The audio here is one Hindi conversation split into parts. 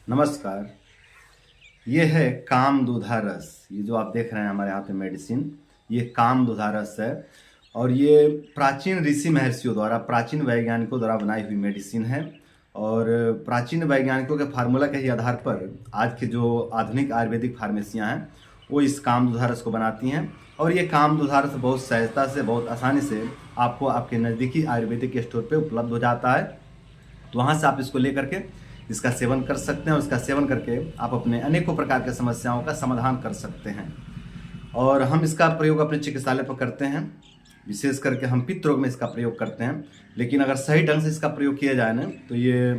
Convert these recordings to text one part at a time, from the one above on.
नमस्कार। ये है कामदूधा रस। ये जो आप देख रहे हैं हमारे यहाँ पे मेडिसिन, ये कामदूधा रस है और ये प्राचीन ऋषि महर्षियों द्वारा, प्राचीन वैज्ञानिकों द्वारा बनाई हुई मेडिसिन है। और प्राचीन वैज्ञानिकों के फार्मूला के ही आधार पर आज के जो आधुनिक आयुर्वेदिक फार्मेसियाँ हैं वो इस कामदूधा रस को बनाती हैं। और ये कामदूधा रस बहुत सहजता से, बहुत आसानी से आपको आपके नज़दीकी आयुर्वेदिक स्टोर पर उपलब्ध हो जाता है। तो वहाँ से आप इसको ले करके इसका सेवन कर सकते हैं और इसका सेवन करके आप अपने अनेकों प्रकार के समस्याओं का समाधान कर सकते हैं। और हम इसका प्रयोग अपने चिकित्सालय पर करते हैं, विशेष करके हम पित्त रोग में इसका प्रयोग करते हैं। लेकिन अगर सही ढंग से इसका प्रयोग किया जाए ना तो ये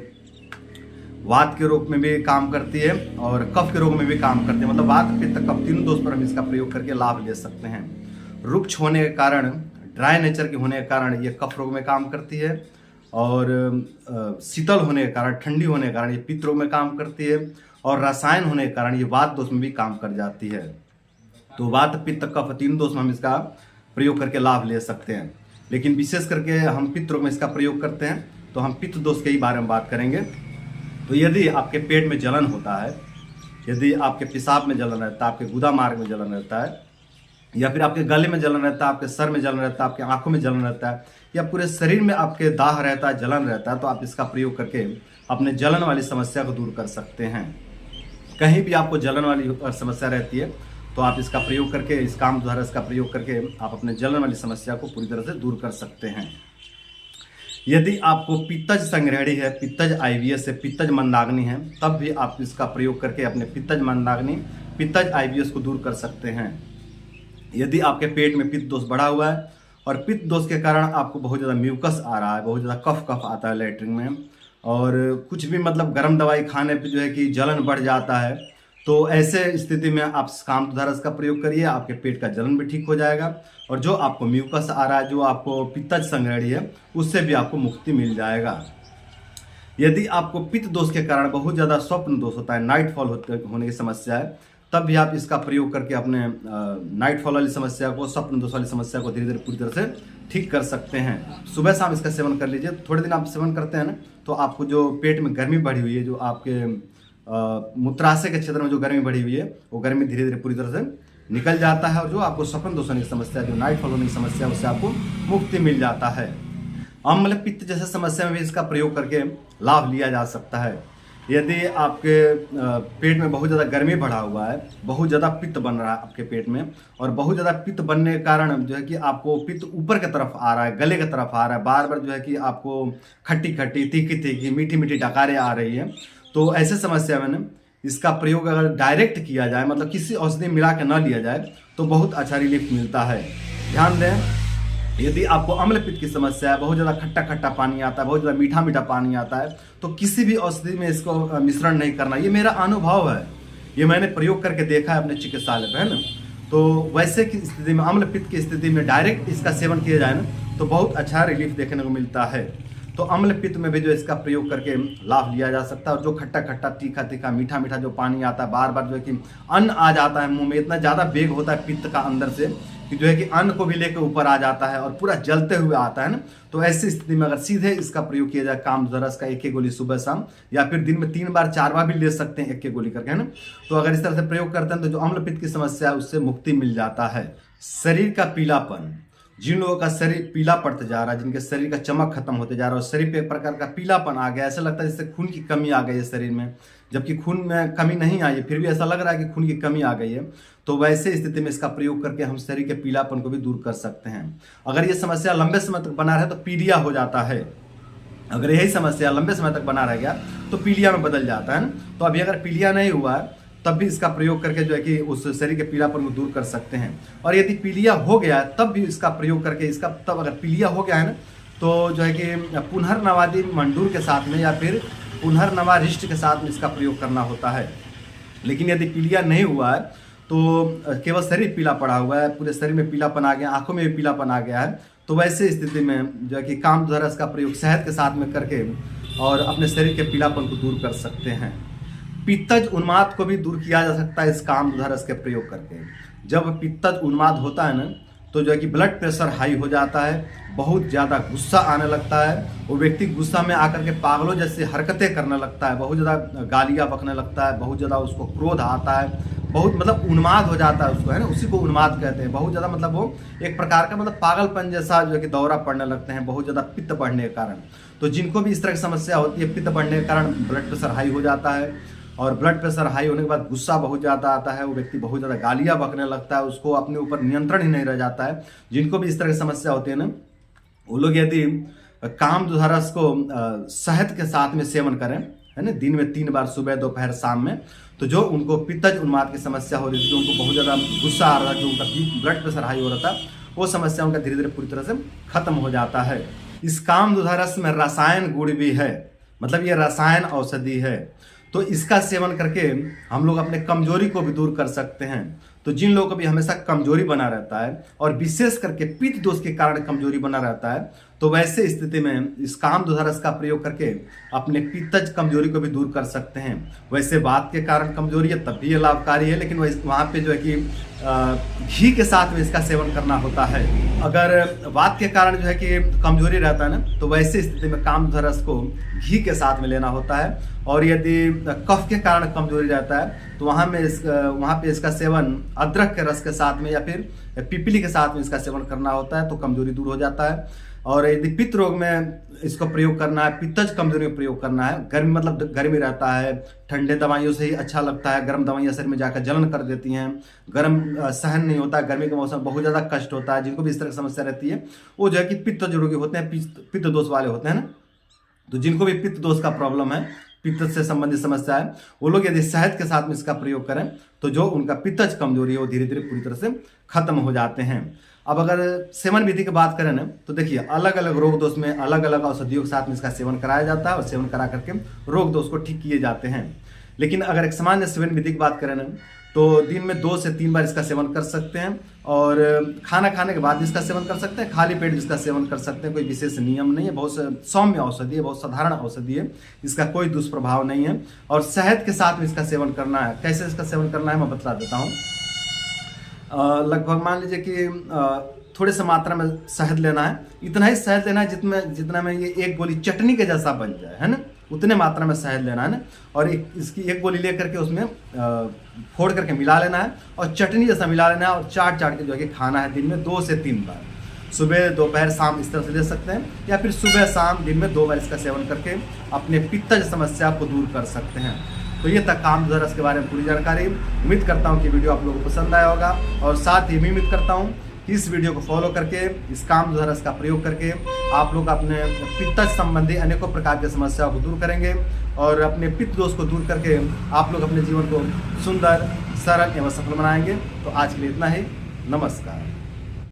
वात के रोग में भी काम करती है और कफ के रोग में भी काम करती है। मतलब वात, पित्त, कफ तीनों दोष पर हम इसका प्रयोग करके लाभ ले सकते हैं। रुक्ष होने के कारण, ड्राई नेचर के होने के कारण ये कफ रोग में काम करती है और शीतल होने के कारण, ठंडी होने के कारण ये पित्त रोग में काम करती है और रसायन होने के कारण ये वात दोष में भी काम कर जाती है। तो वात, पित्त, कफ तीन दोष में हम इसका प्रयोग करके लाभ ले सकते हैं। लेकिन विशेष करके हम पित्त रोग में इसका प्रयोग करते हैं तो हम पित्त दोष के ही बारे में बात करेंगे। तो यदि आपके पेट में जलन होता है, यदि आपके पेशाब में जलन रहता है, आपके गुदा मार्ग में जलन रहता है, या फिर आपके गले में जलन रहता है, आपके सर में जलन रहता है, आपके आंखों में जलन रहता है, या पूरे शरीर में आपके दाह रहता है, जलन रहता है, तो आप इसका प्रयोग करके अपने जलन वाली समस्या को दूर कर सकते हैं। कहीं भी आपको जलन वाली समस्या रहती है तो आप इसका प्रयोग करके, इस कामदूधा रस का प्रयोग करके आप अपने जलन वाली समस्या को पूरी तरह से दूर कर सकते हैं। यदि आपको पित्तज संग्रहणी है, पित्तज IBS है, पित्तज मंदाग्नि है, तब भी आप इसका प्रयोग करके अपने पित्तज मंदाग्नि, पित्तज IBS को दूर कर सकते हैं। यदि आपके पेट में पित्त दोष बढ़ा हुआ है और पित्त दोष के कारण आपको बहुत ज़्यादा म्यूकस आ रहा है, बहुत ज़्यादा कफ आता है लैट्रिन में, और कुछ भी मतलब गर्म दवाई खाने पे जो है कि जलन बढ़ जाता है, तो ऐसे स्थिति में आप कामदूधा रस का प्रयोग करिए, आपके पेट का जलन भी ठीक हो जाएगा और जो आपको म्यूकस आ रहा है, जो आपको पित्तज संग्रहणी है, उससे भी आपको मुक्ति मिल जाएगा। यदि आपको पित्त दोष के कारण बहुत ज़्यादा स्वप्न दोष होता है, नाइट फॉल होने की समस्या है, तब भी आप इसका प्रयोग करके अपने नाइट फॉल वाली समस्या को, स्वप्न दोष वाली समस्या को धीरे धीरे पूरी तरह से ठीक कर सकते हैं। सुबह शाम इसका सेवन कर लीजिए। थोड़े दिन आप सेवन करते हैं ना तो आपको जो पेट में गर्मी बढ़ी हुई है, जो आपके मूत्राशय के क्षेत्र में जो गर्मी बढ़ी हुई है, वो गर्मी धीरे धीरे पूरी तरह से निकल जाता है और जो आपको स्वप्न दोष होने की समस्या, जो नाइट फॉल होने की समस्या है, उससे आपको मुक्ति मिल जाता है। अम्ल पित्त जैसे समस्या में भी इसका प्रयोग करके लाभ लिया जा सकता है। यदि आपके पेट में बहुत ज़्यादा गर्मी बढ़ा हुआ है, बहुत ज़्यादा पित्त बन रहा है आपके पेट में, और बहुत ज़्यादा पित्त बनने के कारण जो है कि आपको पित्त ऊपर की तरफ आ रहा है, गले की तरफ आ रहा है, बार बार जो है कि आपको खट्टी खट्टी, तीखी तीखी, मीठी मीठी डकारें आ रही है, तो ऐसे समस्या में इसका प्रयोग अगर डायरेक्ट किया जाए, मतलब किसी औषधि मिला के न लिया जाए, तो बहुत अच्छा रिलीफ मिलता है। ध्यान दें, यदि आपको अम्ल पित्त की समस्या है, बहुत ज़्यादा खट्टा खट्टा पानी आता है, बहुत ज़्यादा मीठा मीठा पानी आता है, तो किसी भी औषधि में इसको मिश्रण नहीं करना। ये मेरा अनुभव है, ये मैंने प्रयोग करके देखा है अपने चिकित्सालय पे, है ना। तो वैसे की स्थिति में, अम्ल पित्त की स्थिति में डायरेक्ट इसका सेवन किया जाए ना तो बहुत अच्छा रिलीफ देखने को मिलता है। तो अम्ल पित्त में भी जो इसका प्रयोग करके लाभ लिया जा सकता है। और जो खट्टा खट्टा, तीखा तीखा, मीठा मीठा जो पानी आता है, बार बार जो है कि अन्न आ जाता है मुंह में, इतना ज़्यादा वेग होता है पित्त का अंदर से कि जो है कि अन्न को भी लेकर ऊपर आ जाता है और पूरा जलते हुए आता है ना। तो ऐसी स्थिति में अगर सीधे इसका प्रयोग किया जाए, कामदूधा रस का एक गोली सुबह शाम, या फिर दिन में 3 बार 4 बार भी ले सकते हैं एक गोली करके, है ना। तो अगर इस तरह से प्रयोग करते हैं तो जो अम्ल पित्त की समस्या है उससे मुक्ति मिल जाता है। शरीर का पीलापन, जिन लोगों का शरीर पीला पड़ते जा रहा है, जिनके शरीर का चमक खत्म होते जा रहा है और शरीर पे एक प्रकार का पीलापन आ गया, ऐसा लगता है जैसे खून की कमी आ गई है शरीर में, जबकि खून में कमी नहीं आई है, फिर भी ऐसा लग रहा है कि खून की कमी आ गई है, तो वैसे स्थिति में इसका प्रयोग करके हम शरीर के पीलापन को भी दूर कर सकते हैं। अगर ये समस्या लंबे समय तक बना रहे तो पीलिया हो जाता है। अगर यही समस्या लंबे समय तक बना रह गया तो पीलिया में बदल जाता है ना। तो अभी अगर पीलिया नहीं हुआ है तब भी इसका प्रयोग करके जो है कि उस शरीर के पीलापन को दूर कर सकते हैं। और यदि पीलिया हो गया है तब भी इसका प्रयोग करके, इसका तब अगर पीलिया हो गया है ना तो जो है कि पुनर्नवादी मंडूर के साथ में या फिर पुनर्नवा रिष्ट के साथ में इसका प्रयोग करना होता है। लेकिन यदि पीलिया नहीं हुआ है तो केवल शरीर पीला पड़ा हुआ है, पूरे शरीर में पीलापन आ गया, आंखों में भी पीलापन आ गया है, तो वैसे स्थिति में जो है कि कामदूधा रस का प्रयोग शहद के साथ में करके और अपने शरीर के पीलापन को दूर कर सकते हैं। पित्तज उन्माद को भी दूर किया जा सकता है इस कामदूधा रस के प्रयोग करके। जब पित्तज उन्माद होता है ना तो जो है कि ब्लड प्रेशर हाई हो जाता है, बहुत ज़्यादा गुस्सा आने लगता है, वो व्यक्ति गुस्सा में आकर के पागलों जैसे हरकतें करने लगता है, बहुत ज़्यादा गालियाँ बकने लगता है, बहुत ज़्यादा उसको क्रोध आता है, बहुत मतलब उन्माद हो जाता है उसको, है ना, उसी को उन्माद कहते हैं। बहुत ज़्यादा मतलब वो एक प्रकार का मतलब पागलपन जैसा जो है कि दौरा पड़ने लगते हैं, बहुत ज़्यादा पित्त बढ़ने के कारण। तो जिनको भी इस तरह की समस्या होती है, पित्त बढ़ने के कारण ब्लड प्रेशर हाई हो जाता है, और ब्लड प्रेशर हाई होने के बाद गुस्सा बहुत ज़्यादा आता है, वो व्यक्ति बहुत ज़्यादा गालियाँ बकने लगता है, उसको अपने ऊपर नियंत्रण ही नहीं रह जाता है। जिनको भी इस तरह की समस्या होती है ना, वो लोग यदि कामधुधा रस को शहद के साथ में सेवन करें, है ना, दिन में 3 बार, सुबह, दोपहर, शाम में, तो जो उनको पित्तज उन्माद की समस्या हो रही थी, जो उनको बहुत ज़्यादा गुस्सा आ रहा था, जो उनका ब्लड प्रेशर हाई हो रहा था, वो समस्या उनका धीरे धीरे पूरी तरह से खत्म हो जाता है। इस कामधुधा रस में रसायन गुण भी है, मतलब ये रसायन औषधि है, तो इसका सेवन करके हम लोग अपने कमजोरी को भी दूर कर सकते हैं। तो जिन लोगों को भी हमेशा कमजोरी बना रहता है, और विशेष करके पित्त दोष के कारण कमजोरी बना रहता है, तो वैसे स्थिति में इस कामधुधा रस का प्रयोग करके अपने पित्तज कमजोरी को भी दूर कर सकते हैं। वैसे वात के कारण कमजोरी है तब भी ये लाभकारी है, लेकिन वहाँ पे जो है कि घी के साथ में इसका सेवन करना होता है। अगर वात के कारण जो है कि कमजोरी रहता है ना, तो वैसे स्थिति में कामधुधा रस को घी के साथ में लेना होता है। और यदि कफ के कारण कमजोरी रहता है, तो वहाँ पे इसका सेवन अदरक के रस के साथ में या फिर पिपली के साथ में इसका सेवन करना होता है, तो कमजोरी दूर हो जाता है। और यदि पित्त रोग में इसको प्रयोग करना है, पित्तज कमजोरी में प्रयोग करना है, गर्मी मतलब गर्मी रहता है, ठंडे दवाइयों से ही अच्छा लगता है, गर्म दवाइयाँ शरीर में जाकर जलन कर देती हैं, गर्म सहन नहीं होता, गर्मी के मौसम बहुत ज़्यादा कष्ट होता है, जिनको भी इस तरह की समस्या रहती है, वो जो है कि पित्त रोगी होते हैं, पित्त दोष वाले होते हैं ना। तो जिनको भी पित्त दोष का प्रॉब्लम है, पित्त से संबंधित समस्या है, वो लोग यदि शहद के साथ में इसका प्रयोग करें, तो जो उनका पित्तज कमजोरी है वो धीरे धीरे पूरी तरह से खत्म हो जाते हैं। अब अगर सेवन विधि की बात करें ना, तो देखिए अलग अलग रोग दोष में अलग अलग औषधियों के साथ में इसका सेवन कराया जाता है, और सेवन करा करके रोग दोष को ठीक किए जाते हैं। लेकिन अगर एक सामान्य सेवन विधि की बात करें ना, तो दिन में 2 से 3 बार इसका सेवन कर सकते हैं, और खाना खाने के बाद इसका सेवन कर सकते हैं, खाली पेट इसका सेवन कर सकते हैं। कोई विशेष नियम नहीं है, बहुत सौम्य औषधि है, बहुत साधारण औषधि है, इसका कोई दुष्प्रभाव नहीं है। और शहद के साथ में इसका सेवन करना है। कैसे इसका सेवन करना है मैं बता देता हूँ। लगभग मान लीजिए कि थोड़े से मात्रा में शहद लेना है, इतना ही शहद लेना है जितना में ये एक गोली चटनी के जैसा बन जाए, है ना, उतने मात्रा में शहद लेना है ना। और इसकी एक गोली ले करके उसमें फोड़ करके मिला लेना है, और चटनी जैसा मिला लेना है, और चाट के जो है कि खाना है दिन में 2 से 3 बार, सुबह, दोपहर, शाम, इस तरह से ले सकते हैं, या फिर सुबह शाम दिन में 2 बार इसका सेवन करके अपने पित्तज समस्या को दूर कर सकते हैं। तो ये तक कामधुधा रस के बारे में पूरी जानकारी। उम्मीद करता हूँ कि वीडियो आप लोगों को पसंद आया होगा, और साथ ही मैं उम्मीद करता हूँ कि इस वीडियो को फॉलो करके, इस कामधुधा रस का प्रयोग करके आप लोग अपने पित्तज संबंधी अनेकों प्रकार की समस्याओं को दूर करेंगे, और अपने पित्त दोष को दूर करके आप लोग अपने जीवन को सुंदर, सरल एवं सफल बनाएंगे। तो आज के लिए इतना ही। नमस्कार।